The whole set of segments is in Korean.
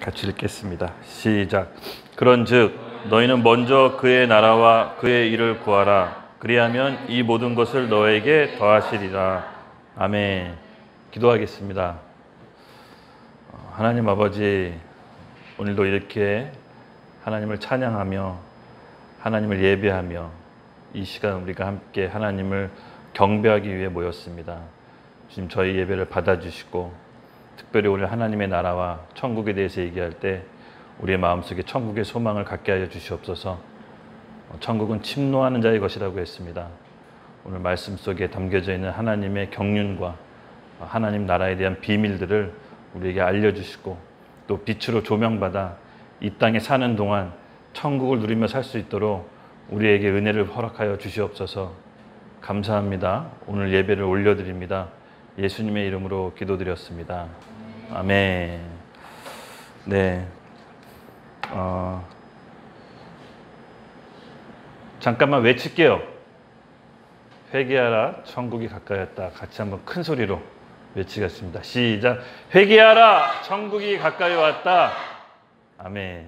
같이 읽겠습니다. 시작. 그런즉 너희는 먼저 그의 나라와 그의 일을 구하라. 그리하면 이 모든 것을 너에게 더하시리라. 아멘. 기도하겠습니다. 하나님 아버지, 오늘도 이렇게 하나님을 찬양하며 하나님을 예배하며 이 시간 우리가 함께 하나님을 경배하기 위해 모였습니다. 주님, 저희 예배를 받아주시고 특별히 오늘 하나님의 나라와 천국에 대해서 얘기할 때 우리의 마음속에 천국의 소망을 갖게 하여 주시옵소서. 천국은 침노하는 자의 것이라고 했습니다. 오늘 말씀 속에 담겨져 있는 하나님의 경륜과 하나님 나라에 대한 비밀들을 우리에게 알려주시고 또 빛으로 조명받아 이 땅에 사는 동안 천국을 누리며 살 수 있도록 우리에게 은혜를 허락하여 주시옵소서. 감사합니다. 오늘 예배를 올려드립니다. 예수님의 이름으로 기도드렸습니다. 아멘. 네. 잠깐만 외칠게요. 회개하라, 천국이 가까이 왔다. 같이 한번 큰 소리로 외치겠습니다. 시작. 회개하라, 천국이 가까이 왔다. 아멘.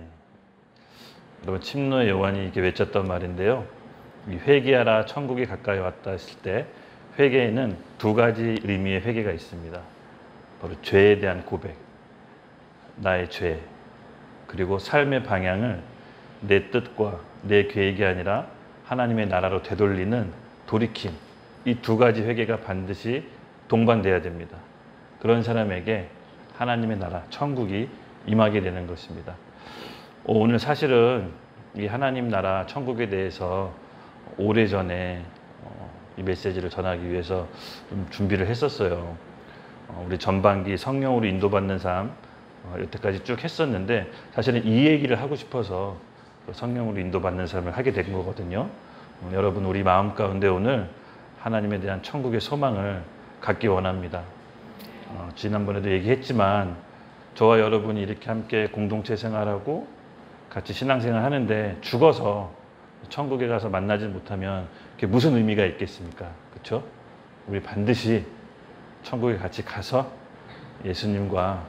여러분, 침노의 요한이 이렇게 외쳤던 말인데요. 이 회개하라, 천국이 가까이 왔다 했을 때 회개에는 두 가지 의미의 회개가 있습니다. 바로 죄에 대한 고백, 나의 죄, 그리고 삶의 방향을 내 뜻과 내 계획이 아니라 하나님의 나라로 되돌리는 돌이킴. 이 두 가지 회개가 반드시 동반돼야 됩니다. 그런 사람에게 하나님의 나라, 천국이 임하게 되는 것입니다. 오늘 사실은 이 하나님 나라, 천국에 대해서 오래전에 이 메시지를 전하기 위해서 좀 준비를 했었어요. 우리 전반기 성령으로 인도받는 삶 여태까지 쭉 했었는데 사실은 이 얘기를 하고 싶어서 성령으로 인도받는 삶을 하게 된 거거든요. 여러분, 우리 마음 가운데 오늘 하나님에 대한 천국의 소망을 갖기 원합니다. 지난번에도 얘기했지만 저와 여러분이 이렇게 함께 공동체 생활하고 같이 신앙생활 하는데 죽어서 천국에 가서 만나지 못하면 그게 무슨 의미가 있겠습니까? 그렇죠? 우리 반드시 천국에 같이 가서 예수님과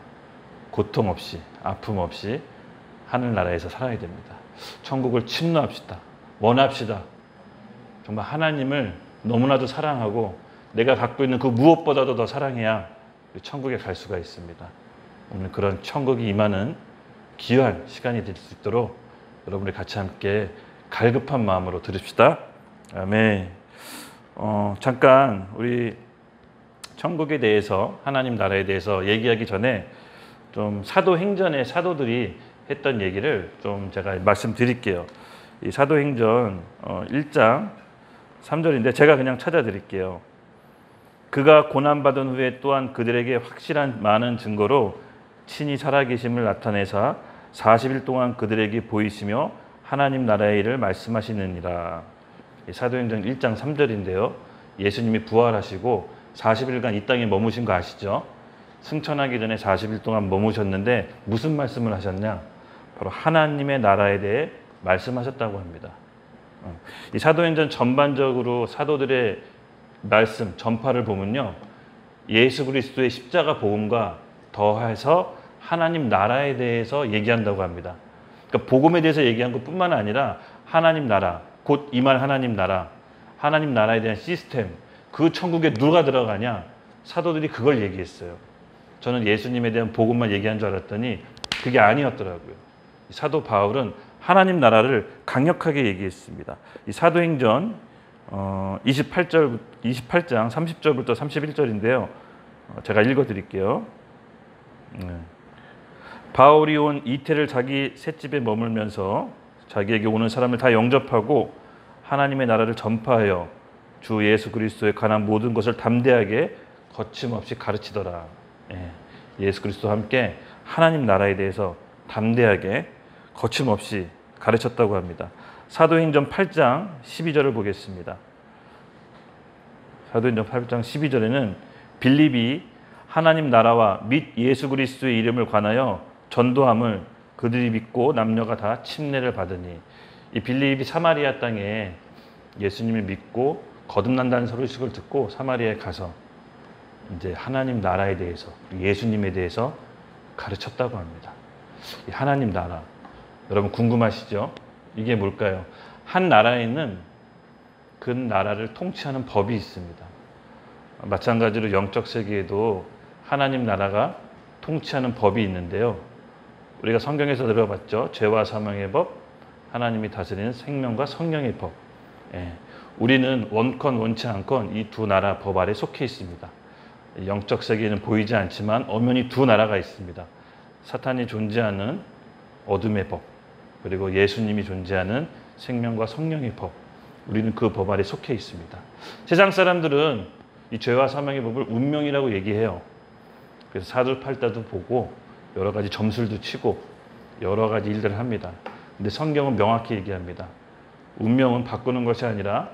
고통 없이, 아픔 없이 하늘나라에서 살아야 됩니다. 천국을 침노합시다. 원합시다. 정말 하나님을 너무나도 사랑하고 내가 갖고 있는 그 무엇보다도 더 사랑해야 천국에 갈 수가 있습니다. 오늘 그런 천국이 임하는 귀한 시간이 될 수 있도록 여러분이 같이 함께 갈급한 마음으로 들읍시다. 아멘. 잠깐 우리 천국에 대해서, 하나님 나라에 대해서 얘기하기 전에 좀 사도행전의 사도들이 했던 얘기를 좀 제가 말씀드릴게요. 이 사도행전 1장 3절인데 제가 그냥 찾아드릴게요. 그가 고난받은 후에 또한 그들에게 확실한 많은 증거로 친히 살아계심을 나타내사 40일 동안 그들에게 보이시며 하나님 나라의 일을 말씀하시느니라. 사도행전 1장 3절인데요. 예수님이 부활하시고 40일간 이 땅에 머무신 거 아시죠? 승천하기 전에 40일 동안 머무셨는데 무슨 말씀을 하셨냐? 바로 하나님의 나라에 대해 말씀하셨다고 합니다. 이 사도행전 전반적으로 사도들의 말씀, 전파를 보면요. 예수 그리스도의 십자가 복음과 더해서 하나님 나라에 대해서 얘기한다고 합니다. 그러니까 복음에 대해서 얘기한 것뿐만 아니라 하나님 나라, 곧 임할 하나님 나라, 하나님 나라에 대한 시스템, 그 천국에 누가 들어가냐? 사도들이 그걸 얘기했어요. 저는 예수님에 대한 복음만 얘기한 줄 알았더니 그게 아니었더라고요. 사도 바울은 하나님 나라를 강력하게 얘기했습니다. 이 사도행전 28장 30절부터 31절인데요. 제가 읽어드릴게요. 바울이 온 이태를 자기 셋집에 머물면서 자기에게 오는 사람을 다 영접하고 하나님의 나라를 전파하여 주 예수 그리스도에 관한 모든 것을 담대하게 거침없이 가르치더라. 예수 그리스도와 함께 하나님 나라에 대해서 담대하게 거침없이 가르쳤다고 합니다. 사도행전 8장 12절을 보겠습니다. 사도행전 8장 12절에는 빌립이 하나님 나라와 및 예수 그리스도의 이름을 관하여 전도함을 그들이 믿고 남녀가 다 침례를 받으니, 이 빌립이 사마리아 땅에 예수님을 믿고 거듭난다는 소식을 듣고 사마리아에 가서 이제 하나님 나라에 대해서, 예수님에 대해서 가르쳤다고 합니다. 이 하나님 나라. 여러분 궁금하시죠? 이게 뭘까요? 한 나라에는 그 나라를 통치하는 법이 있습니다. 마찬가지로 영적 세계에도 하나님 나라가 통치하는 법이 있는데요. 우리가 성경에서 들어봤죠. 죄와 사망의 법, 하나님이 다스리는 생명과 성령의 법. 예. 우리는 원컨 원치 않건 이 두 나라 법 아래 속해 있습니다. 영적 세계에는 보이지 않지만 엄연히 두 나라가 있습니다. 사탄이 존재하는 어둠의 법, 그리고 예수님이 존재하는 생명과 성령의 법. 우리는 그 법 아래 속해 있습니다. 세상 사람들은 이 죄와 사망의 법을 운명이라고 얘기해요. 그래서 사두팔자도 보고 여러 가지 점술도 치고 여러 가지 일들을 합니다. 근데 성경은 명확히 얘기합니다. 운명은 바꾸는 것이 아니라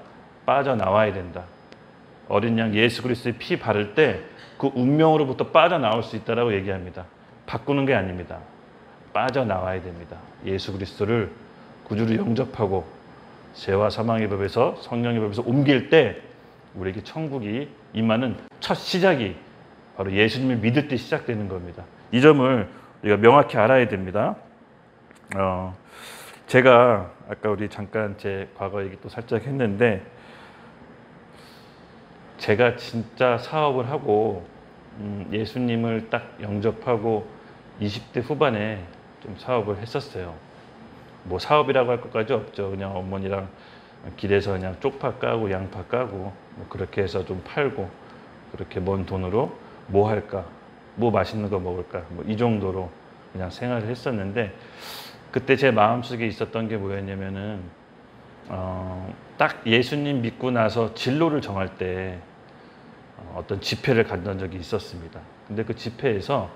빠져나와야 된다. 어린 양 예수 그리스도의 피 바를 때 그 운명으로부터 빠져나올 수 있다라고 얘기합니다. 바꾸는 게 아닙니다. 빠져나와야 됩니다. 예수 그리스도를 구주로 영접하고 죄와 사망의 법에서 성령의 법에서 옮길 때 우리에게 천국이 임하는 첫 시작이 바로 예수님을 믿을 때 시작되는 겁니다. 이 점을 우리가 명확히 알아야 됩니다. 제가 아까 우리 잠깐 제 과거 얘기 또 살짝 했는데, 제가 진짜 사업을 하고 예수님을 딱 영접하고 20대 후반에 좀 사업을 했었어요. 뭐 사업이라고 할 것까지 없죠. 그냥 어머니랑 길에서 그냥 쪽파 까고 양파 까고 뭐 그렇게 해서 좀 팔고, 그렇게 먼 돈으로 뭐 할까, 뭐 맛있는 거 먹을까, 뭐 이 정도로 그냥 생활을 했었는데, 그때 제 마음속에 있었던 게 뭐였냐면은 딱 예수님 믿고 나서 진로를 정할 때 어떤 집회를 갔던 적이 있었습니다. 근데 그 집회에서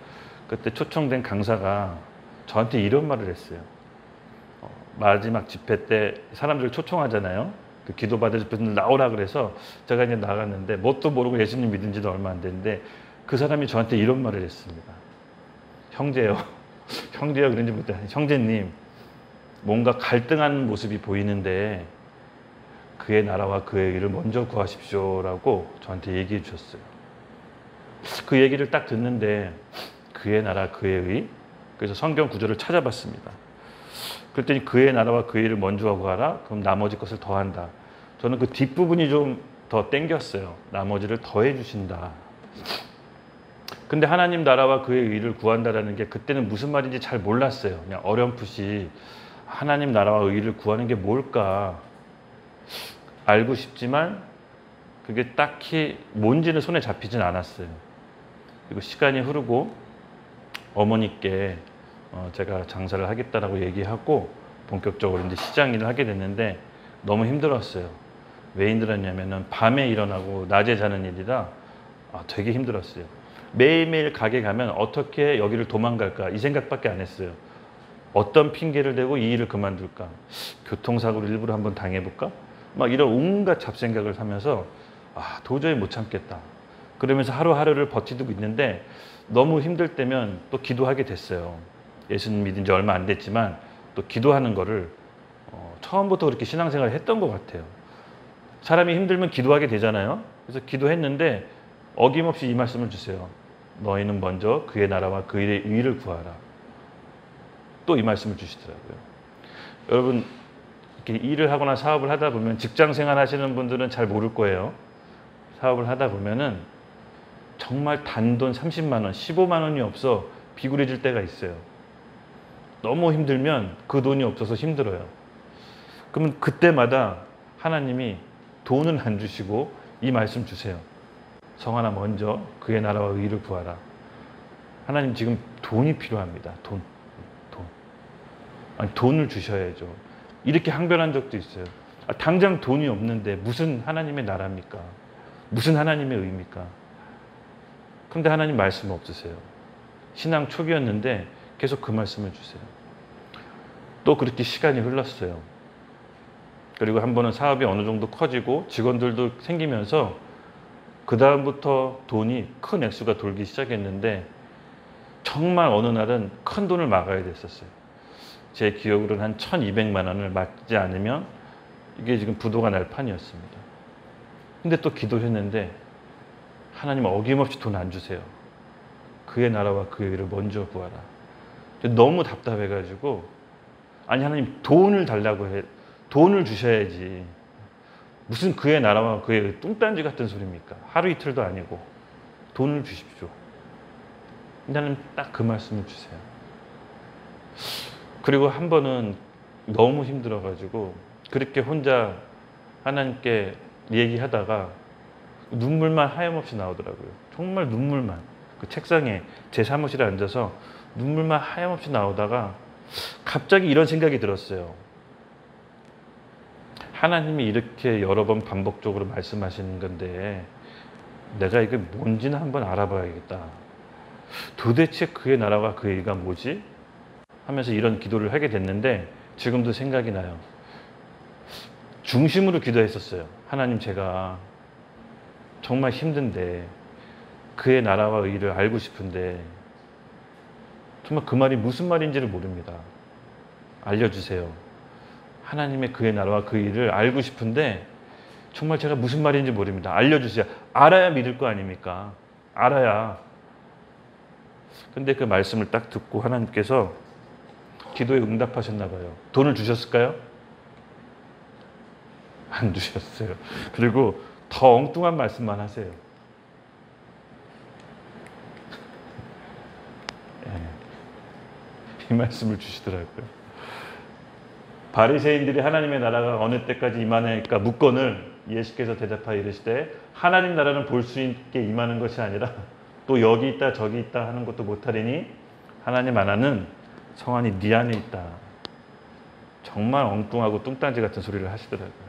그때 초청된 강사가 저한테 이런 말을 했어요. 마지막 집회 때 사람들 초청하잖아요. 그 기도받을 분들 나오라 그래서 제가 이제 나갔는데 뭣도 모르고 예수님 믿은 지도 얼마 안 됐는데 그 사람이 저한테 이런 말을 했습니다. 형제요. 형제요 그런지 못해. 형제님, 뭔가 갈등하는 모습이 보이는데 그의 나라와 그의 의를 먼저 구하십시오라고 저한테 얘기해 주셨어요. 그 얘기를 딱 듣는데 그의 나라 그의 의, 그래서 성경 구절을 찾아봤습니다. 그랬더니 그의 나라와 그의 의를 먼저 구하라, 그럼 나머지 것을 더한다. 저는 그 뒷부분이 좀 더 땡겼어요. 나머지를 더해 주신다. 근데 하나님 나라와 그의 의를 구한다라는 게 그때는 무슨 말인지 잘 몰랐어요. 그냥 어렴풋이 하나님 나라와 의를 구하는 게 뭘까 알고 싶지만 그게 딱히 뭔지는 손에 잡히진 않았어요. 그리고 시간이 흐르고 어머니께 제가 장사를 하겠다라고 얘기하고 본격적으로 이제 시장 일을 하게 됐는데 너무 힘들었어요. 왜 힘들었냐면은 밤에 일어나고 낮에 자는 일이라 되게 힘들었어요. 매일매일 가게 가면 어떻게 여기를 도망갈까 이 생각밖에 안 했어요. 어떤 핑계를 대고 이 일을 그만둘까, 교통사고를 일부러 한번 당해볼까, 막 이런 온갖 잡생각을 하면서 도저히 못 참겠다. 그러면서 하루하루를 버티고 있는데 너무 힘들 때면 또 기도하게 됐어요. 예수님 믿은 지 얼마 안 됐지만 또 기도하는 거를 처음부터 그렇게 신앙생활을 했던 것 같아요. 사람이 힘들면 기도하게 되잖아요. 그래서 기도했는데 어김없이 이 말씀을 주세요. 너희는 먼저 그의 나라와 그의 의를 구하라. 또 이 말씀을 주시더라고요. 여러분, 이렇게 일을 하거나 사업을 하다 보면, 직장 생활 하시는 분들은 잘 모를 거예요. 사업을 하다 보면은 정말 단돈 30만 원, 15만 원이 없어 비굴해질 때가 있어요. 너무 힘들면 그 돈이 없어서 힘들어요. 그러면 그때마다 하나님이 돈은 안 주시고 이 말씀 주세요. 성하나 먼저 그의 나라와 의를 구하라. 하나님 지금 돈이 필요합니다. 돈. 아니, 돈을 주셔야죠. 이렇게 항변한 적도 있어요. 당장 돈이 없는데 무슨 하나님의 나라입니까? 무슨 하나님의 의입니까? 그런데 하나님 말씀 없으세요. 신앙 초기였는데 계속 그 말씀을 주세요. 또 그렇게 시간이 흘렀어요. 그리고 한 번은 사업이 어느 정도 커지고 직원들도 생기면서 그 다음부터 돈이 큰 액수가 돌기 시작했는데 정말 어느 날은 큰 돈을 막아야 됐었어요. 제 기억으로는 한 1,200만 원을 막지 않으면 이게 지금 부도가 날 판이었습니다. 근데 또 기도했는데 하나님 어김없이 돈 안 주세요. 그의 나라와 그의 의를 먼저 구하라. 너무 답답해가지고 아니 하나님 돈을 달라고 해. 돈을 주셔야지. 무슨 그의 나라와 그의 뚱딴지 같은 소리입니까? 하루 이틀도 아니고 돈을 주십시오. 하나님 딱 그 말씀을 주세요. 그리고 한 번은 너무 힘들어가지고 그렇게 혼자 하나님께 얘기하다가 눈물만 하염없이 나오더라고요. 정말 눈물만. 그 책상에 제 사무실에 앉아서 눈물만 하염없이 나오다가 갑자기 이런 생각이 들었어요. 하나님이 이렇게 여러 번 반복적으로 말씀하시는 건데 내가 이게 뭔지는 한번 알아봐야겠다. 도대체 그의 나라가 그의 의가 뭐지? 하면서 이런 기도를 하게 됐는데 지금도 생각이 나요. 중심으로 기도했었어요. 하나님, 제가 정말 힘든데 그의 나라와 의를 알고 싶은데 정말 그 말이 무슨 말인지를 모릅니다. 알려주세요. 하나님의 그의 나라와 그 일을 알고 싶은데 정말 제가 무슨 말인지 모릅니다. 알려주세요. 알아야 믿을 거 아닙니까? 알아야. 근데 그 말씀을 딱 듣고 하나님께서 기도에 응답하셨나 봐요. 돈을 주셨을까요? 안 주셨어요. 그리고 더 엉뚱한 말씀만 하세요. 이 말씀을 주시더라고요. 바리새인들이 하나님의 나라가 어느 때까지 임하나이까 묻건을 예수께서 대답하여 이르시되 하나님 나라는 볼 수 있게 임하는 것이 아니라 또 여기 있다 저기 있다 하는 것도 못하리니 하나님 나라는 성안이 네 안에 있다. 정말 엉뚱하고 뚱딴지 같은 소리를 하시더라고요.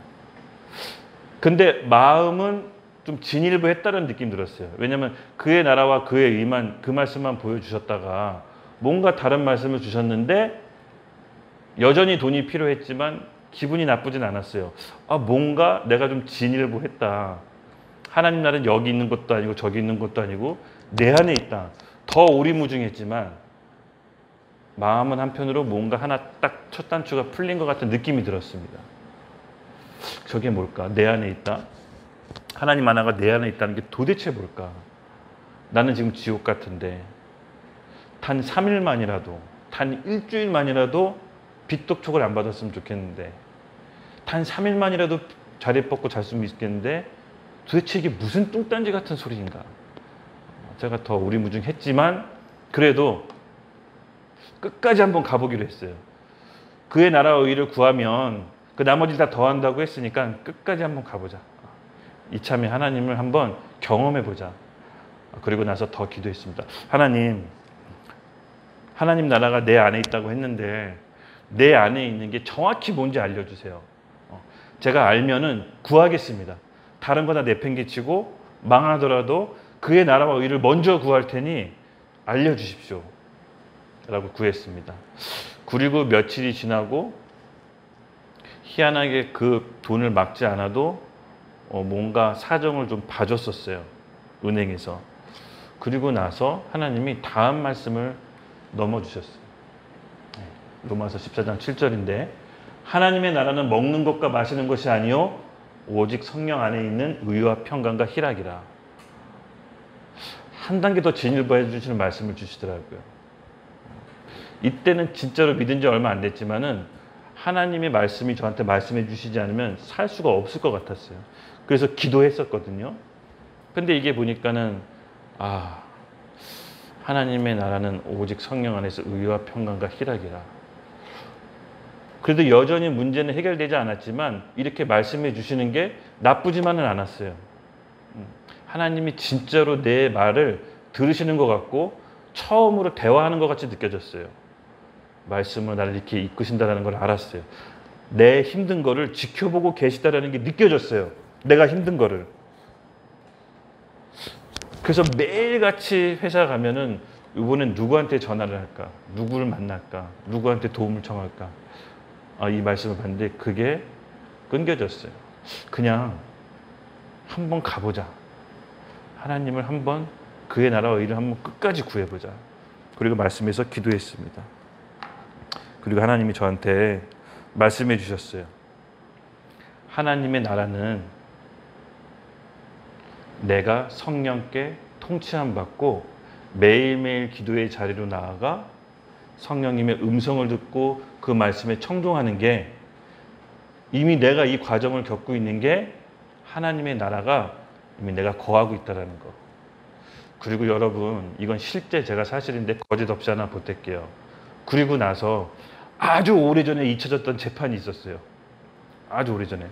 근데 마음은 좀 진일보했다는 느낌 들었어요. 왜냐하면 그의 나라와 그의 의만 그 말씀만 보여주셨다가 뭔가 다른 말씀을 주셨는데 여전히 돈이 필요했지만 기분이 나쁘진 않았어요. 뭔가 내가 좀 진일보했다. 하나님 나라는 여기 있는 것도 아니고 저기 있는 것도 아니고 내 안에 있다. 더 오리무중했지만 마음은 한편으로 뭔가 하나 딱 첫 단추가 풀린 것 같은 느낌이 들었습니다. 저게 뭘까? 내 안에 있다. 하나님 하나가 내 안에 있다는 게 도대체 뭘까? 나는 지금 지옥 같은데 단 3일만이라도 단 일주일만이라도 빚독촉을 안 받았으면 좋겠는데 단 3일만이라도 자리 뻗고 잘 수 있겠는데 도대체 이게 무슨 뚱딴지 같은 소리인가? 제가 더 오리무중했지만 그래도 끝까지 한번 가보기로 했어요. 그의 나라와 의를 구하면 그 나머지 다 더한다고 했으니까 끝까지 한번 가보자. 이참에 하나님을 한번 경험해보자. 그리고 나서 더 기도했습니다. 하나님 나라가 내 안에 있다고 했는데 내 안에 있는 게 정확히 뭔지 알려주세요. 제가 알면은 구하겠습니다. 다른 거 다 내팽개치고 망하더라도 그의 나라와 의를 먼저 구할 테니 알려주십시오. 라고 구했습니다. 그리고 며칠이 지나고 희한하게 그 돈을 막지 않아도 뭔가 사정을 좀 봐줬었어요. 은행에서. 그리고 나서 하나님이 다음 말씀을 넘어주셨어요. 로마서 14장 7절인데 하나님의 나라는 먹는 것과 마시는 것이 아니요 오직 성령 안에 있는 의와 평강과 희락이라. 한 단계 더 진일보해 주시는 말씀을 주시더라고요. 이때는 진짜로 믿은 지 얼마 안 됐지만은 하나님의 말씀이 저한테 말씀해 주시지 않으면 살 수가 없을 것 같았어요. 그래서 기도했었거든요. 근데 이게 보니까는 하나님의 나라는 오직 성령 안에서 의와 평강과 희락이라. 그래도 여전히 문제는 해결되지 않았지만 이렇게 말씀해 주시는 게 나쁘지만은 않았어요. 하나님이 진짜로 내 말을 들으시는 것 같고 처음으로 대화하는 것 같이 느껴졌어요. 말씀을 나를 이렇게 이끄신다는 걸 알았어요. 내 힘든 거를 지켜보고 계시다는 게 느껴졌어요. 내가 힘든 거를. 그래서 매일같이 회사 가면은 이번엔 누구한테 전화를 할까? 누구를 만날까? 누구한테 도움을 청할까? 이 말씀을 봤는데 그게 끊겨졌어요. 그냥 한번 가보자. 하나님을 한번 그의 나라와 의를 한번 끝까지 구해보자. 그리고 말씀에서 기도했습니다. 그리고 하나님이 저한테 말씀해 주셨어요. 하나님의 나라는 내가 성령께 통치함 받고 매일매일 기도의 자리로 나아가 성령님의 음성을 듣고 그 말씀에 청종하는 게 이미 내가 이 과정을 겪고 있는 게 하나님의 나라가 이미 내가 거하고 있다는 거. 그리고 여러분, 이건 실제 제가 사실인데 거짓 없이 하나 보탤게요. 그리고 나서 아주 오래전에 잊혀졌던 재판이 있었어요. 아주 오래전에.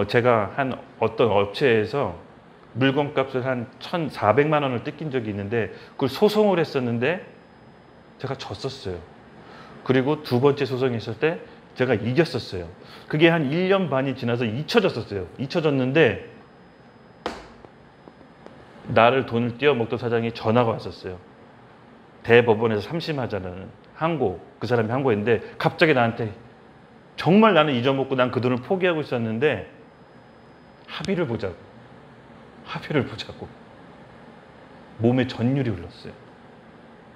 제가 한 어떤 업체에서 물건값을 한 1,400만 원을 뜯긴 적이 있는데 그걸 소송을 했었는데 제가 졌었어요. 그리고 두 번째 소송이 있을 때 제가 이겼었어요. 그게 한 1년 반이 지나서 잊혀졌었어요. 잊혀졌는데 나를 돈을 띄어먹던 사장이 전화가 왔었어요. 대법원에서 3심하자는 항고, 그 사람이 항고했는데 갑자기 나한테 정말 나는 잊어먹고 난 그 돈을 포기하고 있었는데 합의를 보자고. 몸에 전율이 흘렀어요.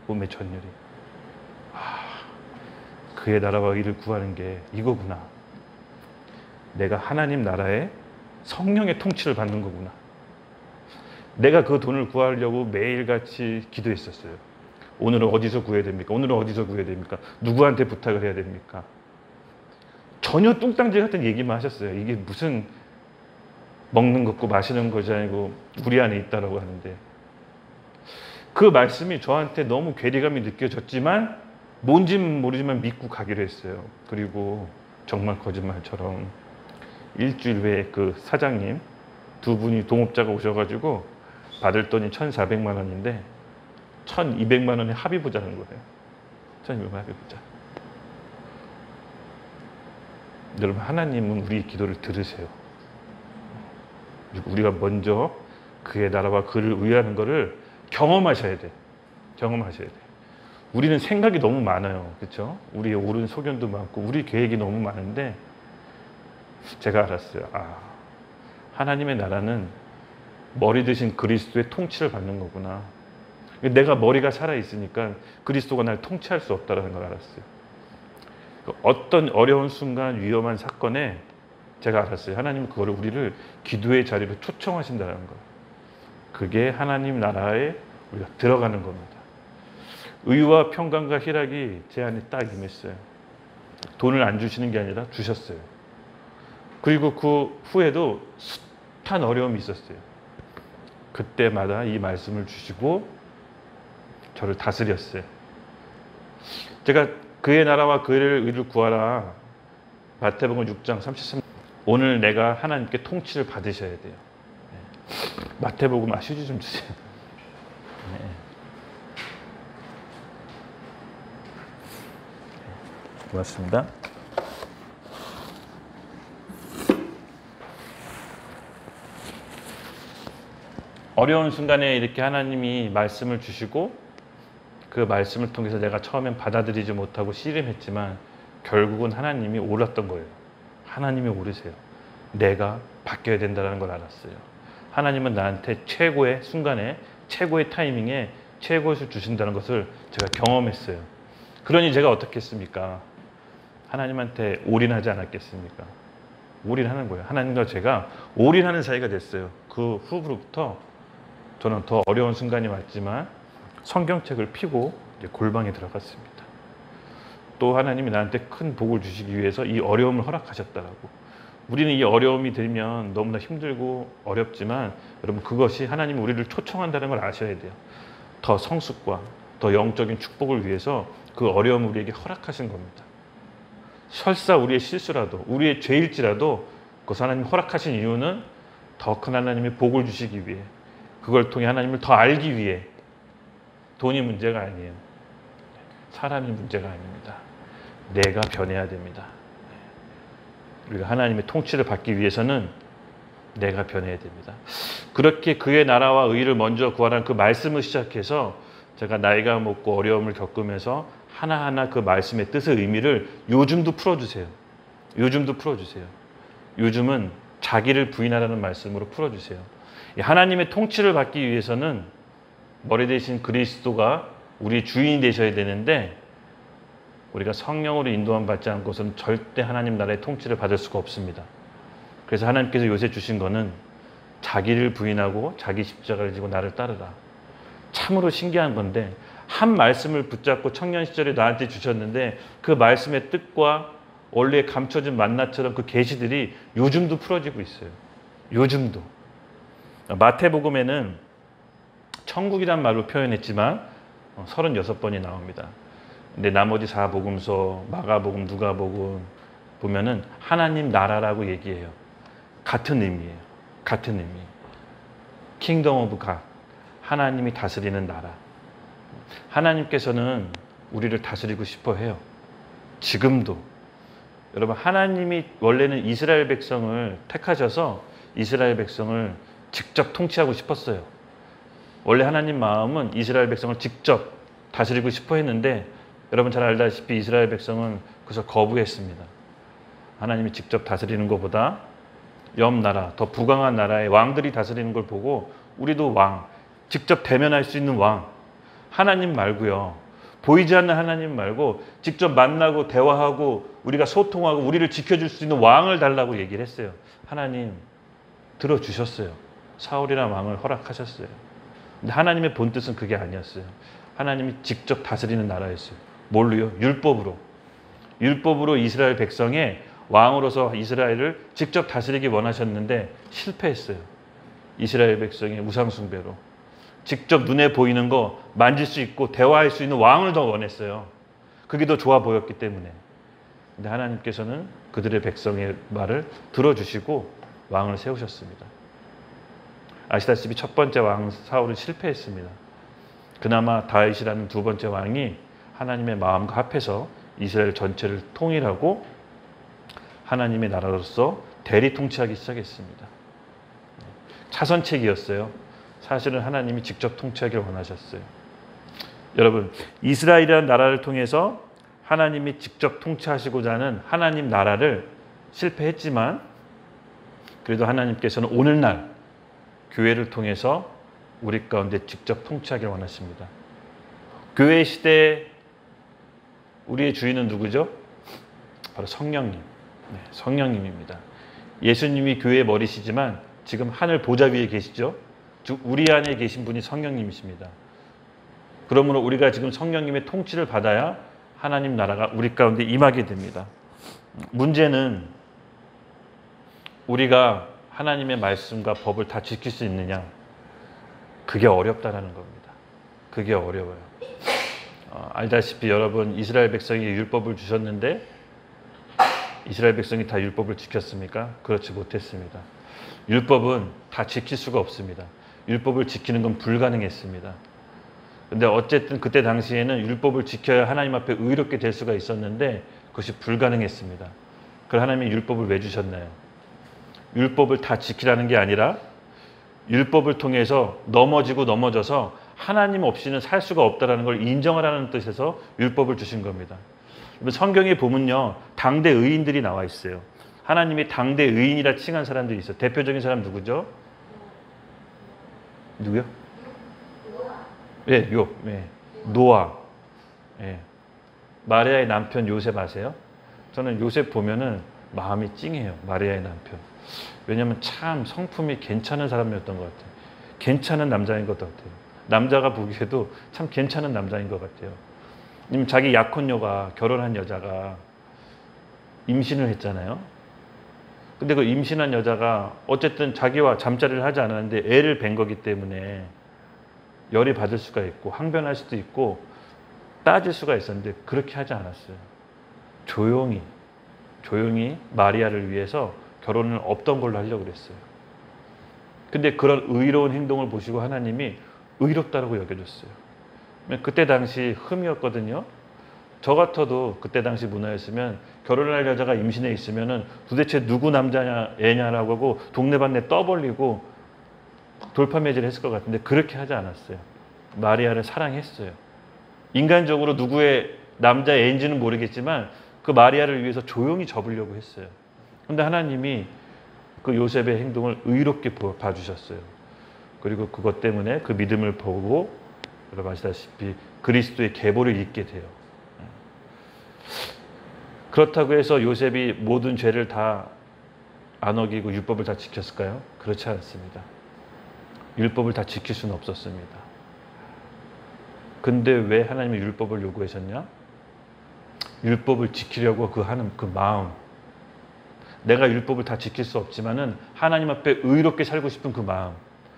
몸에 전율이. 그의 나라와 의를 구하는 게 이거구나. 내가 하나님 나라의 성령의 통치를 받는 거구나. 내가 그 돈을 구하려고 매일같이 기도했었어요. 오늘은 어디서 구해야 됩니까? 오늘은 어디서 구해야 됩니까? 누구한테 부탁을 해야 됩니까? 전혀 뚱땅지 같은 얘기만 하셨어요. 이게 무슨 먹는 것고 마시는 것이 아니고 우리 안에 있다라고 하는데 그 말씀이 저한테 너무 괴리감이 느껴졌지만 뭔지는 모르지만 믿고 가기로 했어요. 그리고 정말 거짓말처럼 일주일 후에 그 사장님 두 분이 동업자가 오셔가지고 받을 돈이 1,400만 원인데 1,200만 원에 합의 보자는 거예요. 1,200만 원 합의 보자. 여러분, 하나님은 우리의 기도를 들으세요. 우리가 먼저 그의 나라와 그를 의하는 것을 경험하셔야 돼. 경험하셔야 돼. 우리는 생각이 너무 많아요. 그렇죠? 우리의 옳은 소견도 많고 우리 계획이 너무 많은데 제가 알았어요. 하나님의 나라는 머리 드신 그리스도의 통치를 받는 거구나. 내가 머리가 살아있으니까 그리스도가 날 통치할 수 없다는 걸 알았어요. 어떤 어려운 순간, 위험한 사건에 제가 알았어요. 하나님은 그거를 우리를 기도의 자리로 초청하신다는 거. 그게 하나님 나라에 우리가 들어가는 겁니다. 의와 평강과 희락이 제 안에 딱 임했어요. 돈을 안 주시는 게 아니라 주셨어요. 그리고 그 후에도 숱한 어려움이 있었어요. 그때마다 이 말씀을 주시고 저를 다스렸어요. 제가 그의 나라와 그의 의를 구하라. 마태복음 6장 33. 오늘 내가 하나님께 통치를 받으셔야 돼요. 마태복음 휴지 좀 주세요. 고맙습니다. 어려운 순간에 이렇게 하나님이 말씀을 주시고 그 말씀을 통해서 내가 처음엔 받아들이지 못하고 씨름했지만 결국은 하나님이 옳았던 거예요. 하나님이 옳으세요. 내가 바뀌어야 된다는 걸 알았어요. 하나님은 나한테 최고의 순간에 최고의 타이밍에 최고의 것을 주신다는 것을 제가 경험했어요. 그러니 제가 어떻게 했습니까? 하나님한테 올인하지 않았겠습니까? 올인하는 거예요. 하나님과 제가 올인하는 사이가 됐어요. 그 후부터 저는 더 어려운 순간이 왔지만 성경책을 펴고 이제 골방에 들어갔습니다. 또 하나님이 나한테 큰 복을 주시기 위해서 이 어려움을 허락하셨다라고. 우리는 이 어려움이 들면 너무나 힘들고 어렵지만 여러분, 그것이 하나님이 우리를 초청한다는 걸 아셔야 돼요. 더 성숙과 더 영적인 축복을 위해서 그 어려움을 우리에게 허락하신 겁니다. 설사 우리의 실수라도 우리의 죄일지라도 그것을 하나님 허락하신 이유는 더 큰 하나님의 복을 주시기 위해, 그걸 통해 하나님을 더 알기 위해. 돈이 문제가 아니에요. 사람이 문제가 아닙니다. 내가 변해야 됩니다. 우리가 하나님의 통치를 받기 위해서는 내가 변해야 됩니다. 그렇게 그의 나라와 의를 먼저 구하라는 그 말씀을 시작해서 제가 나이가 먹고 어려움을 겪으면서 하나하나 그 말씀의 뜻의 의미를 요즘도 풀어주세요. 요즘도 풀어주세요. 요즘은 자기를 부인하라는 말씀으로 풀어주세요. 하나님의 통치를 받기 위해서는 머리 대신 그리스도가 우리 주인이 되셔야 되는데 우리가 성령으로 인도함 받지 않고서는 절대 하나님 나라의 통치를 받을 수가 없습니다. 그래서 하나님께서 요새 주신 거는 자기를 부인하고 자기 십자가를 지고 나를 따르라. 참으로 신기한 건데 한 말씀을 붙잡고 청년 시절에 나한테 주셨는데 그 말씀의 뜻과 원래 감춰진 만나처럼 그 계시들이 요즘도 풀어지고 있어요. 요즘도. 마태복음에는 천국이란 말로 표현했지만 36번이 나옵니다. 근데 나머지 4복음서, 마가복음, 누가복음 보면은 하나님 나라라고 얘기해요. 같은 의미예요. 같은 의미. 킹덤 오브 갓. 하나님이 다스리는 나라. 하나님께서는 우리를 다스리고 싶어 해요. 지금도. 여러분, 하나님이 원래는 이스라엘 백성을 택하셔서 이스라엘 백성을 직접 통치하고 싶었어요. 원래 하나님 마음은 이스라엘 백성을 직접 다스리고 싶어 했는데 여러분 잘 알다시피 이스라엘 백성은 그래서 거부했습니다. 하나님이 직접 다스리는 것보다 옆 나라, 더 부강한 나라의 왕들이 다스리는 걸 보고 우리도 왕, 직접 대면할 수 있는 왕, 하나님 말고요. 보이지 않는 하나님 말고 직접 만나고 대화하고 우리가 소통하고 우리를 지켜줄 수 있는 왕을 달라고 얘기를 했어요. 하나님 들어주셨어요. 사울이라는 왕을 허락하셨어요. 근데 하나님의 본뜻은 그게 아니었어요. 하나님이 직접 다스리는 나라였어요. 뭘로요? 율법으로. 율법으로 이스라엘 백성의 왕으로서 이스라엘을 직접 다스리기 원하셨는데 실패했어요. 이스라엘 백성의 우상숭배로. 직접 눈에 보이는 거 만질 수 있고 대화할 수 있는 왕을 더 원했어요. 그게 더 좋아 보였기 때문에. 근데 하나님께서는 그들의 백성의 말을 들어주시고 왕을 세우셨습니다. 아시다시피 첫 번째 왕 사울은 실패했습니다. 그나마 다윗이라는 두 번째 왕이 하나님의 마음과 합해서 이스라엘 전체를 통일하고 하나님의 나라로서 대리 통치하기 시작했습니다. 차선책이었어요. 사실은 하나님이 직접 통치하기를 원하셨어요. 여러분, 이스라엘이라는 나라를 통해서 하나님이 직접 통치하시고자 하는 하나님 나라를 실패했지만 그래도 하나님께서는 오늘날 교회를 통해서 우리 가운데 직접 통치하기를 원하십니다. 교회 시대에 우리의 주인은 누구죠? 바로 성령님. 네, 성령님입니다. 예수님이 교회의 머리시지만 지금 하늘 보좌 위에 계시죠? 즉 우리 안에 계신 분이 성령님이십니다. 그러므로 우리가 지금 성령님의 통치를 받아야 하나님 나라가 우리 가운데 임하게 됩니다. 문제는 우리가 하나님의 말씀과 법을 다 지킬 수 있느냐? 그게 어렵다라는 겁니다. 그게 어려워요. 알다시피 여러분 이스라엘 백성에게 율법을 주셨는데 이스라엘 백성이 다 율법을 지켰습니까? 그렇지 못했습니다. 율법은 다 지킬 수가 없습니다. 율법을 지키는 건 불가능했습니다. 근데 어쨌든 그때 당시에는 율법을 지켜야 하나님 앞에 의롭게 될 수가 있었는데 그것이 불가능했습니다. 그럼 하나님이 율법을 왜 주셨나요? 율법을 다 지키라는 게 아니라 율법을 통해서 넘어져서 하나님 없이는 살 수가 없다는 걸 인정하라는 뜻에서 율법을 주신 겁니다. 성경에 보면요. 당대 의인들이 나와 있어요. 하나님이 당대 의인이라 칭한 사람들이 있어요. 대표적인 사람 누구죠? 누구요? 예, 노아. 예. 마리아의 남편 요셉 아세요? 저는 요셉 보면은 마음이 찡해요. 마리아의 남편. 왜냐하면 참 성품이 괜찮은 사람이었던 것 같아요. 괜찮은 남자인 것 같아요. 남자가 보기에도 참 괜찮은 남자인 것 같아요. 자기 약혼녀가 결혼한 여자가 임신을 했잖아요. 근데 그 임신한 여자가 어쨌든 자기와 잠자리를 하지 않았는데 애를 뵌 거기 때문에 열이 받을 수가 있고 항변할 수도 있고 따질 수가 있었는데 그렇게 하지 않았어요. 조용히 마리아를 위해서 결혼을 없던 걸로 하려고 그랬어요. 근데 그런 의로운 행동을 보시고 하나님이 의롭다라고 여겨줬어요. 그때 당시 흠이었거든요. 저 같아도 그때 당시 문화였으면 결혼할 여자가 임신해 있으면은 도대체 누구 남자냐 애냐라고 하고 동네방네 떠벌리고 돌파매질을 했을 것 같은데 그렇게 하지 않았어요. 마리아를 사랑했어요. 인간적으로 누구의 남자 애인지는 모르겠지만 그 마리아를 위해서 조용히 접으려고 했어요. 그런데 하나님이 그 요셉의 행동을 의롭게 봐주셨어요. 그리고 그것 때문에 그 믿음을 보고 여러분 아시다시피 그리스도의 계보를 잇게 돼요. 그렇다고 해서 요셉이 모든 죄를 다 안 어기고 율법을 다 지켰을까요? 그렇지 않습니다. 율법을 다 지킬 수는 없었습니다. 근데 왜 하나님이 율법을 요구하셨냐? 율법을 지키려고 하는 그 마음. 내가 율법을 다 지킬 수 없지만은 하나님 앞에 의롭게 살고 싶은 그 마음.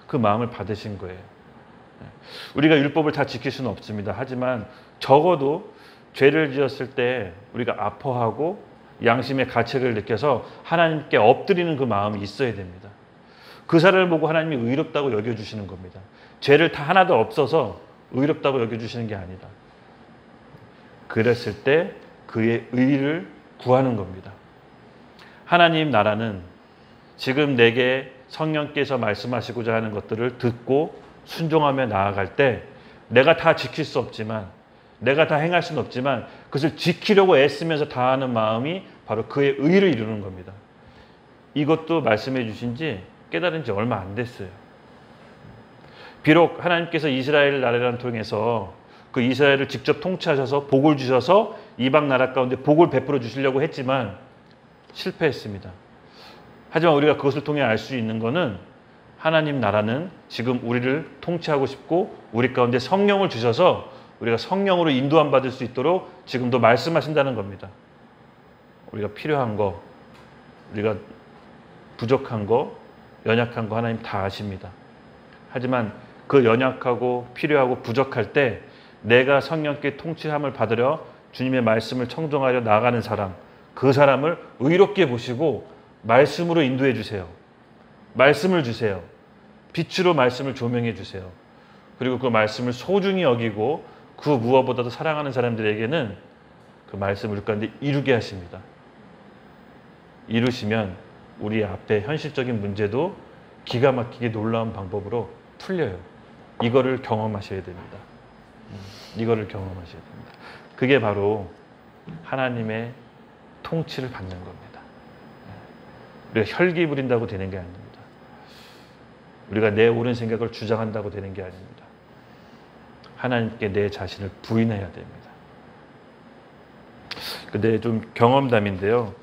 그 마음을 받으신 거예요. 우리가 율법을 다 지킬 수는 없습니다. 하지만 적어도 죄를 지었을 때 우리가 아파하고 양심의 가책을 느껴서 하나님께 엎드리는 그 마음이 있어야 됩니다. 그 사람을 보고 하나님이 의롭다고 여겨주시는 겁니다. 죄를 다 하나도 없어서 의롭다고 여겨주시는 게 아니다. 그랬을 때 그의 의를 구하는 겁니다. 하나님 나라는 지금 내게 성령께서 말씀하시고자 하는 것들을 듣고 순종하며 나아갈 때 내가 다 지킬 수 없지만, 내가 다 행할 수는 없지만 그것을 지키려고 애쓰면서 다하는 마음이 바로 그의 의를 이루는 겁니다. 이것도 말씀해 주신 지 깨달은 지 얼마 안 됐어요. 비록 하나님께서 이스라엘 나라를 통해서 그 이스라엘을 직접 통치하셔서 복을 주셔서 이방 나라 가운데 복을 베풀어 주시려고 했지만 실패했습니다. 하지만 우리가 그것을 통해 알 수 있는 것은 하나님 나라는 지금 우리를 통치하고 싶고 우리 가운데 성령을 주셔서 우리가 성령으로 인도함 받을 수 있도록 지금도 말씀하신다는 겁니다. 우리가 필요한 거, 우리가 부족한 거, 연약한 거 하나님 다 아십니다. 하지만 그 연약하고 필요하고 부족할 때 내가 성령께 통치함을 받으려 주님의 말씀을 청종하려 나가는 사람, 그 사람을 의롭게 보시고 말씀으로 인도해 주세요. 말씀을 주세요. 빛으로 말씀을 조명해 주세요. 그리고 그 말씀을 소중히 여기고 그 무엇보다도 사랑하는 사람들에게는 그 말씀을 우리 가운데 이루게 하십니다. 이루시면 우리 앞에 현실적인 문제도 기가 막히게 놀라운 방법으로 풀려요. 이거를 경험하셔야 됩니다. 이거를 경험하셔야 됩니다. 그게 바로 하나님의 통치를 받는 겁니다. 우리가 혈기 부린다고 되는 게 아닙니다. 우리가 내 옳은 생각을 주장한다고 되는 게 아닙니다. 하나님께 내 자신을 부인해야 됩니다. 근데 좀 경험담인데요.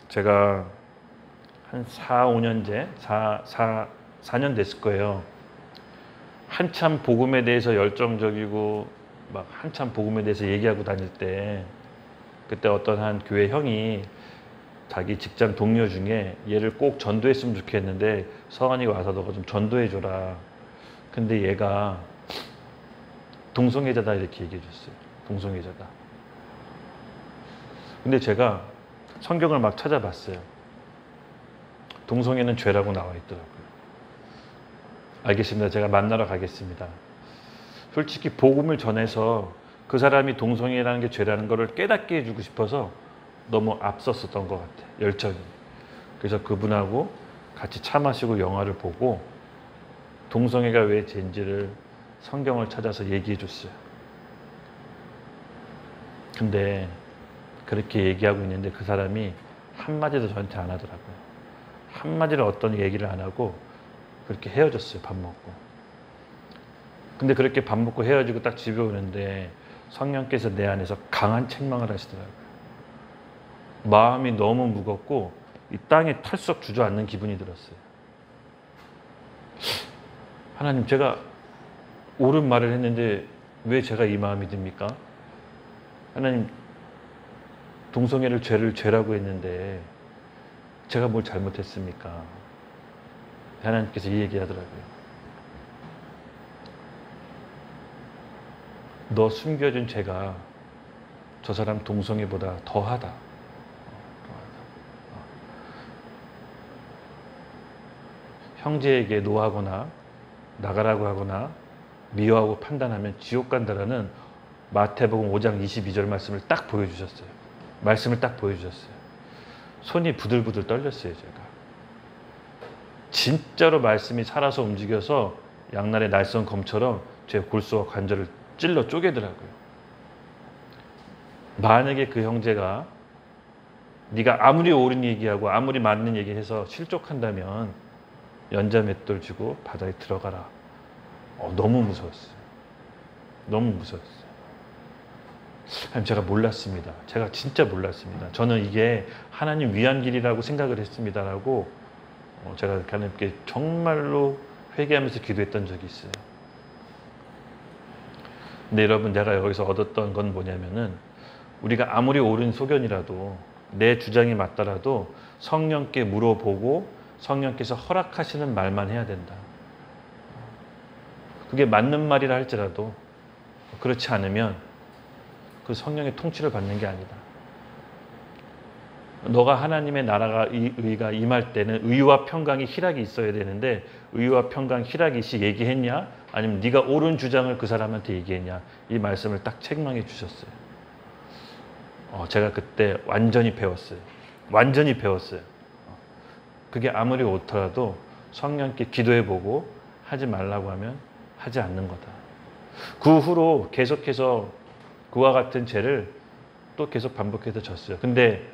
제가 한 4년 됐을 거예요. 한참 복음에 대해서 열정적이고 막 한참 복음에 대해서 얘기하고 다닐 때 그때 어떤 한 교회 형이 자기 직장 동료 중에 얘를 꼭 전도했으면 좋겠는데 서한이가 와서 너가 좀 전도해줘라. 근데 얘가 동성애자다 이렇게 얘기해 줬어요. 동성애자다. 근데 제가 성경을 막 찾아봤어요. 동성애는 죄라고 나와 있더라고요. 알겠습니다. 제가 만나러 가겠습니다. 솔직히 복음을 전해서 그 사람이 동성애라는 게 죄라는 것을 깨닫게 해주고 싶어서 너무 앞섰었던 것 같아요. 열정이. 그래서 그분하고 같이 차 마시고 영화를 보고 동성애가 왜 죄인지를 성경을 찾아서 얘기해 줬어요. 근데 그렇게 얘기하고 있는데 그 사람이 한마디도 저한테 안 하더라고요. 한마디를 어떤 얘기를 안 하고 그렇게 헤어졌어요. 밥 먹고. 근데 그렇게 밥 먹고 헤어지고 딱 집에 오는데 성령께서 내 안에서 강한 책망을 하시더라고요. 마음이 너무 무겁고 이 땅에 털썩 주저앉는 기분이 들었어요. 하나님, 제가 옳은 말을 했는데 왜 제가 이 마음이 듭니까? 하나님, 동성애를 죄라고 했는데 제가 뭘 잘못했습니까? 하나님께서 이 얘기하더라고요. 너 숨겨준 죄가 저 사람 동성애보다 더하다. 형제에게 노하거나 나가라고 하거나 미워하고 판단하면 지옥 간다라는 마태복음 5장 22절 말씀을 딱 보여주셨어요. 말씀을 딱 보여주셨어요. 손이 부들부들 떨렸어요. 제가 진짜로 말씀이 살아서 움직여서 양날의 날선 검처럼 제 골수와 관절을 찔러 쪼개더라고요. 만약에 그 형제가 네가 아무리 옳은 얘기하고 아무리 맞는 얘기해서 실족한다면 연자맷돌 쥐고 바다에 들어가라. 너무 무서웠어요. 너무 무서웠어요. 제가 몰랐습니다. 제가 진짜 몰랐습니다. 저는 이게 하나님 위한 길이라고 생각을 했습니다라고 제가 하나님께 정말로 회개하면서 기도했던 적이 있어요. 근데 여러분, 내가 여기서 얻었던 건 뭐냐면은 우리가 아무리 옳은 소견이라도 내 주장이 맞더라도 성령께 물어보고 성령께서 허락하시는 말만 해야 된다. 그게 맞는 말이라 할지라도 그렇지 않으면 그 성령의 통치를 받는 게 아니다. 너가 하나님의 나라가 의가 임할 때는 의와 평강이 희락이 있어야 되는데 의와 평강 희락이 씨 얘기했냐? 아니면 네가 옳은 주장을 그 사람한테 얘기했냐? 이 말씀을 딱 책망해 주셨어요. 제가 그때 완전히 배웠어요. 완전히 배웠어요. 그게 아무리 옳더라도 성령께 기도해보고 하지 말라고 하면 하지 않는 거다. 그 후로 계속해서 그와 같은 죄를 또 계속 반복해서 졌어요. 근데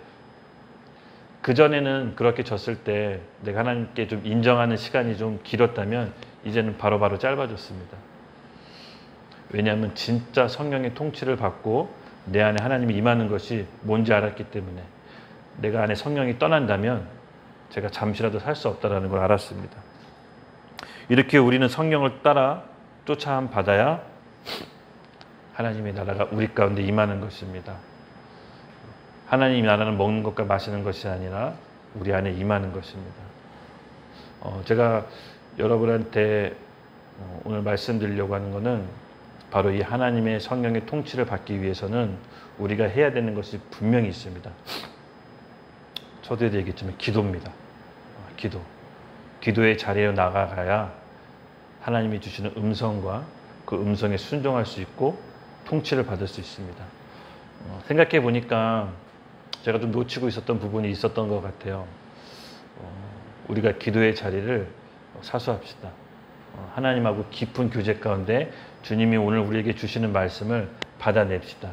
그전에는 그렇게 졌을 때 내가 하나님께 좀 인정하는 시간이 좀 길었다면 이제는 바로바로 짧아졌습니다. 왜냐하면 진짜 성령의 통치를 받고 내 안에 하나님이 임하는 것이 뭔지 알았기 때문에 내가 안에 성령이 떠난다면 제가 잠시라도 살 수 없다는 걸 알았습니다. 이렇게 우리는 성령을 따라 쫓아함 받아야 하나님의 나라가 우리 가운데 임하는 것입니다. 하나님의 나라는 먹는 것과 마시는 것이 아니라 우리 안에 임하는 것입니다. 제가 여러분한테 오늘 말씀드리려고 하는 것은 바로 이 하나님의 성령의 통치를 받기 위해서는 우리가 해야 되는 것이 분명히 있습니다. 저도 얘기했지만 기도입니다. 기도의 자리에 나가야 하나님이 주시는 음성과 그 음성에 순종할 수 있고 통치를 받을 수 있습니다. 생각해 보니까 제가 좀 놓치고 있었던 부분이 있었던 것 같아요. 우리가 기도의 자리를 사수합시다. 하나님하고 깊은 교제 가운데 주님이 오늘 우리에게 주시는 말씀을 받아냅시다.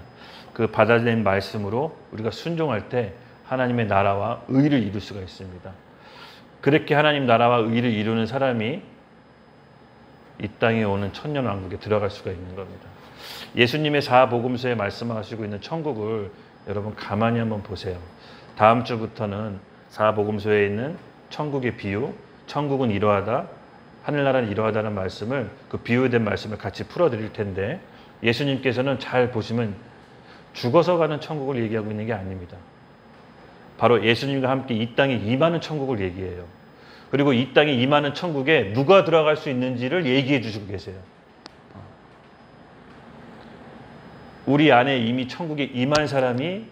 그 받아낸 말씀으로 우리가 순종할 때 하나님의 나라와 의를 이룰 수가 있습니다. 그렇게 하나님 나라와 의를 이루는 사람이 이 땅에 오는 천년왕국에 들어갈 수가 있는 겁니다. 예수님의 사복음서에 말씀하시고 있는 천국을 여러분 가만히 한번 보세요. 다음 주부터는 사복음서에 있는 천국의 비유, 천국은 이러하다, 하늘나라는 이러하다는 말씀을 그 비유된 말씀을 같이 풀어드릴 텐데 예수님께서는 잘 보시면 죽어서 가는 천국을 얘기하고 있는 게 아닙니다. 바로 예수님과 함께 이 땅에 임하는 천국을 얘기해요. 그리고 이 땅에 임하는 천국에 누가 들어갈 수 있는지를 얘기해 주시고 계세요. 우리 안에 이미 천국에 임한 사람이,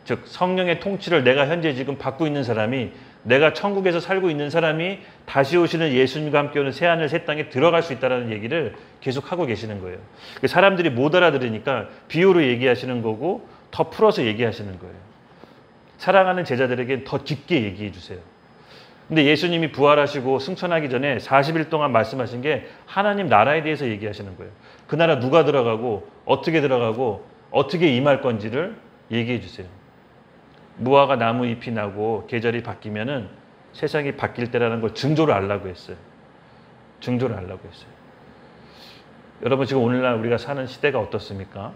즉 성령의 통치를 내가 현재 지금 받고 있는 사람이, 내가 천국에서 살고 있는 사람이 다시 오시는 예수님과 함께 오는 새하늘 새 땅에 들어갈 수 있다는 얘기를 계속 하고 계시는 거예요. 사람들이 못 알아들으니까 비유로 얘기하시는 거고 더 풀어서 얘기하시는 거예요. 사랑하는 제자들에게 더 깊게 얘기해 주세요. 근데 예수님이 부활하시고 승천하기 전에 40일 동안 말씀하신 게 하나님 나라에 대해서 얘기하시는 거예요. 그 나라 누가 들어가고 어떻게 임할 건지를 얘기해 주세요. 무화과 나무 잎이 나고 계절이 바뀌면은 세상이 바뀔 때라는 걸 증조를 알라고 했어요. 여러분, 지금 오늘날 우리가 사는 시대가 어떻습니까?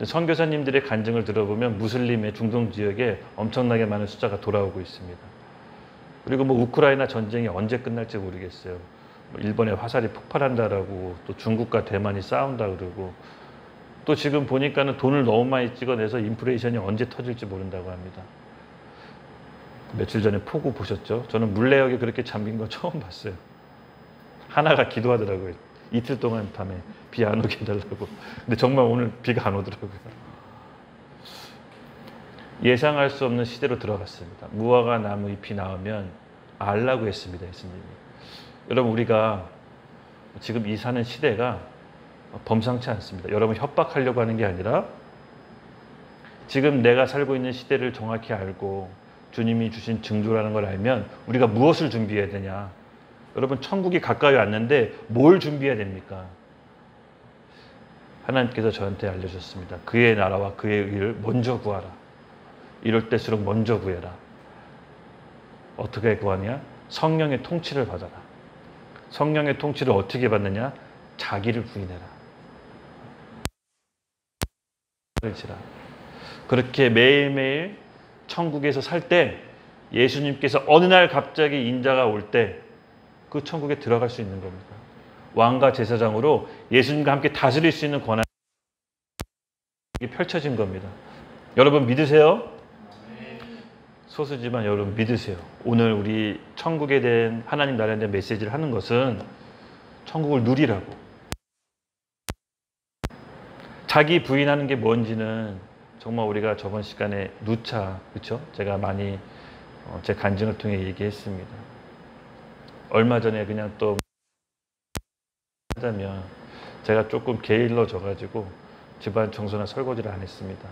선교사님들의 간증을 들어보면 무슬림의 중동 지역에 엄청나게 많은 숫자가 돌아오고 있습니다. 그리고 우크라이나 전쟁이 언제 끝날지 모르겠어요. 일본의 화살이 폭발한다라고, 또 중국과 대만이 싸운다 그러고, 또 지금 보니까는 돈을 너무 많이 찍어내서 인플레이션이 언제 터질지 모른다고 합니다. 며칠 전에 폭우 보셨죠? 저는 물레역이 그렇게 잠긴 거 처음 봤어요. 하나가 기도하더라고요. 이틀 동안 밤에 비 안 오게 해달라고. 근데 정말 오늘 비가 안 오더라고요. 예상할 수 없는 시대로 들어갔습니다. 무화과 나무 잎이 나오면 알라고 했습니다, 예수님이. 여러분, 우리가 지금 이 사는 시대가 범상치 않습니다. 여러분 협박하려고 하는 게 아니라 지금 내가 살고 있는 시대를 정확히 알고 주님이 주신 증조라는 걸 알면 우리가 무엇을 준비해야 되냐. 여러분, 천국이 가까이 왔는데 뭘 준비해야 됩니까? 하나님께서 저한테 알려줬습니다. 그의 나라와 그의 의를 먼저 구하라. 이럴 때일수록 먼저 구해라. 어떻게 구하냐? 성령의 통치를 받아라. 성령의 통치를 어떻게 받느냐? 자기를 부인해라. 그렇게 매일매일 천국에서 살 때 예수님께서 어느 날 갑자기 인자가 올 때 그 천국에 들어갈 수 있는 겁니다. 왕과 제사장으로 예수님과 함께 다스릴 수 있는 권한이 펼쳐진 겁니다. 여러분 믿으세요? 소수지만 여러분 믿으세요. 오늘 우리 천국에 대한 하나님 나라에 대한 메시지를 하는 것은 천국을 누리라고. 자기 부인하는 게 뭔지는 정말 우리가 저번 시간에 누차, 그렇죠? 제가 많이 제 간증을 통해 얘기했습니다. 얼마 전에 그냥 또 하자면 제가 조금 게을러져가지고 집안 청소나 설거지를 안 했습니다.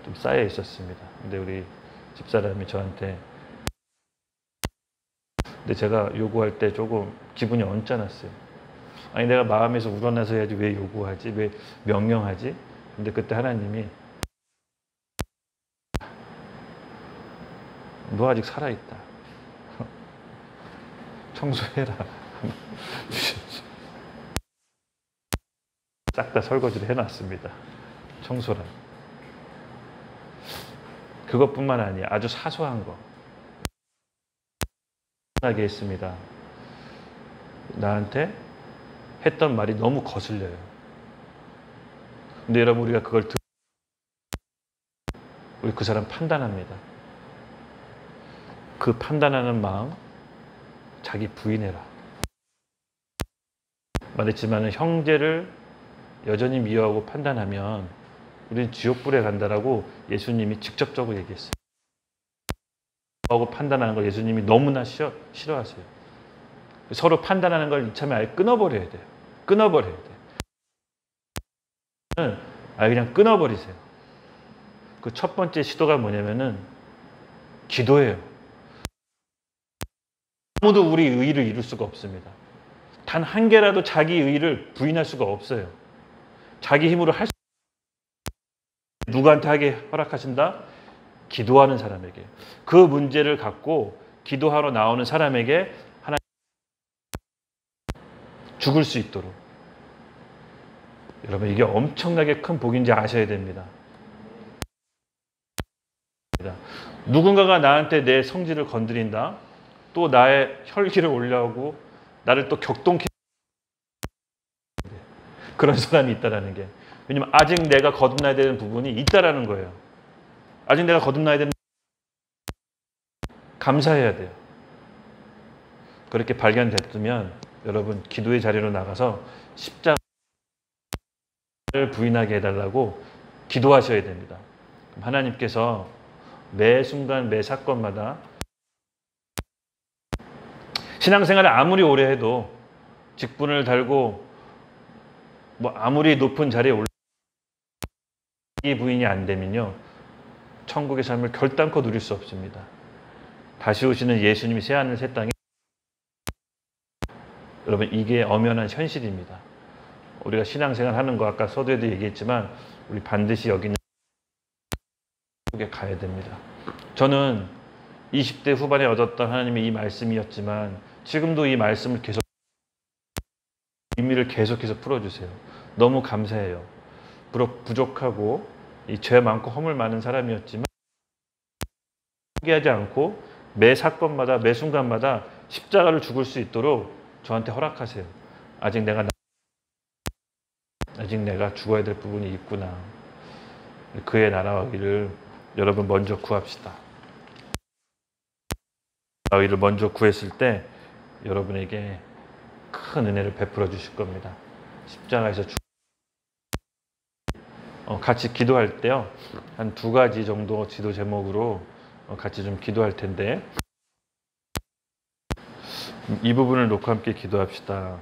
좀 쌓여 있었습니다. 근데 우리 집사람이 저한테, 근데 제가 요구할 때 조금 기분이 언짢았어요. 아니 내가 마음에서 우러나서 해야지 왜 요구하지? 왜 명령하지? 근데 그때 하나님이 너 아직 살아있다. 청소해라. 싹 다 설거지를 해놨습니다. 청소랑. 그것뿐만 아니야. 아주 사소한 거. 하게 했습니다. 나한테 했던 말이 너무 거슬려요. 근데 여러분 우리가 그걸 우리 그 사람 판단합니다. 그 판단하는 마음 자기 부인해라. 말했지만 형제를 여전히 미워하고 판단하면 우리는 지옥불에 간다라고 예수님이 직접적으로 얘기했어요. 하고 판단하는 걸 예수님이 너무나 싫어하세요. 서로 판단하는 걸 이참에 아예 끊어버려야 돼요. 끊어버려야 돼요. 아예 그냥 끊어버리세요. 그 첫 번째 시도가 뭐냐면은 기도예요. 아무도 우리 의의를 이룰 수가 없습니다. 단 한 개라도 자기 의의를 부인할 수가 없어요. 자기 힘으로 할 수, 누구한테 하게 허락하신다? 기도하는 사람에게. 그 문제를 갖고 기도하러 나오는 사람에게 하나님 죽을 수 있도록. 여러분 이게 엄청나게 큰 복인지 아셔야 됩니다. 누군가가 나한테 내 성질을 건드린다. 또 나의 혈기를 올려오고 나를 또 격동케 그런 사람이 있다라는 게. 왜냐면 아직 내가 거듭나야 되는 부분이 있다라는 거예요. 아직 내가 거듭나야 되는 감사해야 돼요. 그렇게 발견됐으면 여러분 기도의 자리로 나가서 십자가를 부인하게 해달라고 기도하셔야 됩니다. 하나님께서 매 순간 매 사건마다 신앙생활을 아무리 오래 해도 직분을 달고 뭐 아무리 높은 자리에 올라 이 부인이 안 되면요 천국의 삶을 결단코 누릴 수 없습니다. 다시 오시는 예수님이 새하늘 새 땅에 여러분 이게 엄연한 현실입니다. 우리가 신앙생활 하는 거 아까 서두에도 얘기했지만 우리 반드시 여기는 천국에 가야 됩니다. 저는 20대 후반에 얻었던 하나님의 이 말씀이었지만 지금도 이 말씀을 계속 의미를 계속해서 풀어주세요. 너무 감사해요. 부족하고 이 죄 많고 허물 많은 사람이었지만 포기하지 않고 매 사건마다 매 순간마다 십자가를 죽을 수 있도록 저한테 허락하세요. 아직 내가 죽어야 될 부분이 있구나. 그의 나라와 의를 여러분 먼저 구합시다. 나라와 의를 먼저 구했을 때 여러분에게 큰 은혜를 베풀어 주실 겁니다. 십자가에서 같이 기도할 때요. 한 2가지 정도 지도 제목으로 같이 좀 기도할 텐데 이 부분을 놓고 함께 기도합시다.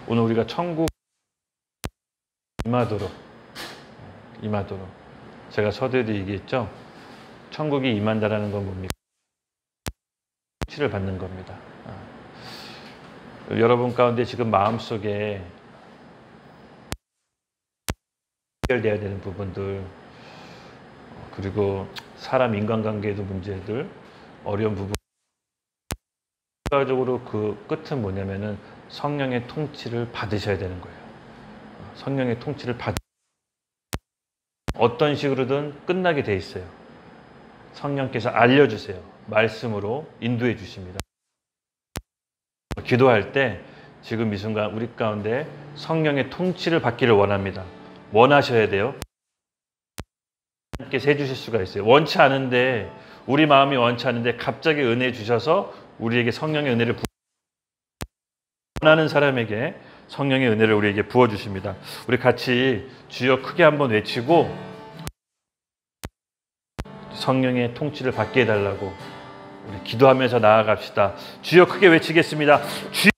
오늘 우리가 천국 임하도록 제가 서두에도 얘기했죠. 천국이 임한다라는 건 뭡니까? 통치를 받는 겁니다. 여러분 가운데 지금 마음속에 해결돼야 되는 부분들 그리고 사람 인간관계에도 문제들 어려운 부분 결과적으로 그 끝은 뭐냐면은 성령의 통치를 받으셔야 되는 거예요. 성령의 통치를 어떤 식으로든 끝나게 돼 있어요. 성령께서 알려주세요. 말씀으로 인도해 주십니다. 기도할 때 지금 이 순간 우리 가운데 성령의 통치를 받기를 원합니다. 원하셔야 돼요. 함께 세 주실 수가 있어요. 원치 않은데, 우리 마음이 원치 않은데 갑자기 은혜 주셔서 우리에게 성령의 은혜를 원하는 사람에게 성령의 은혜를 우리에게 부어주십니다. 우리 같이 주여 크게 한번 외치고 성령의 통치를 받게 해달라고 우리 기도하면서 나아갑시다. 주여 크게 외치겠습니다. 주여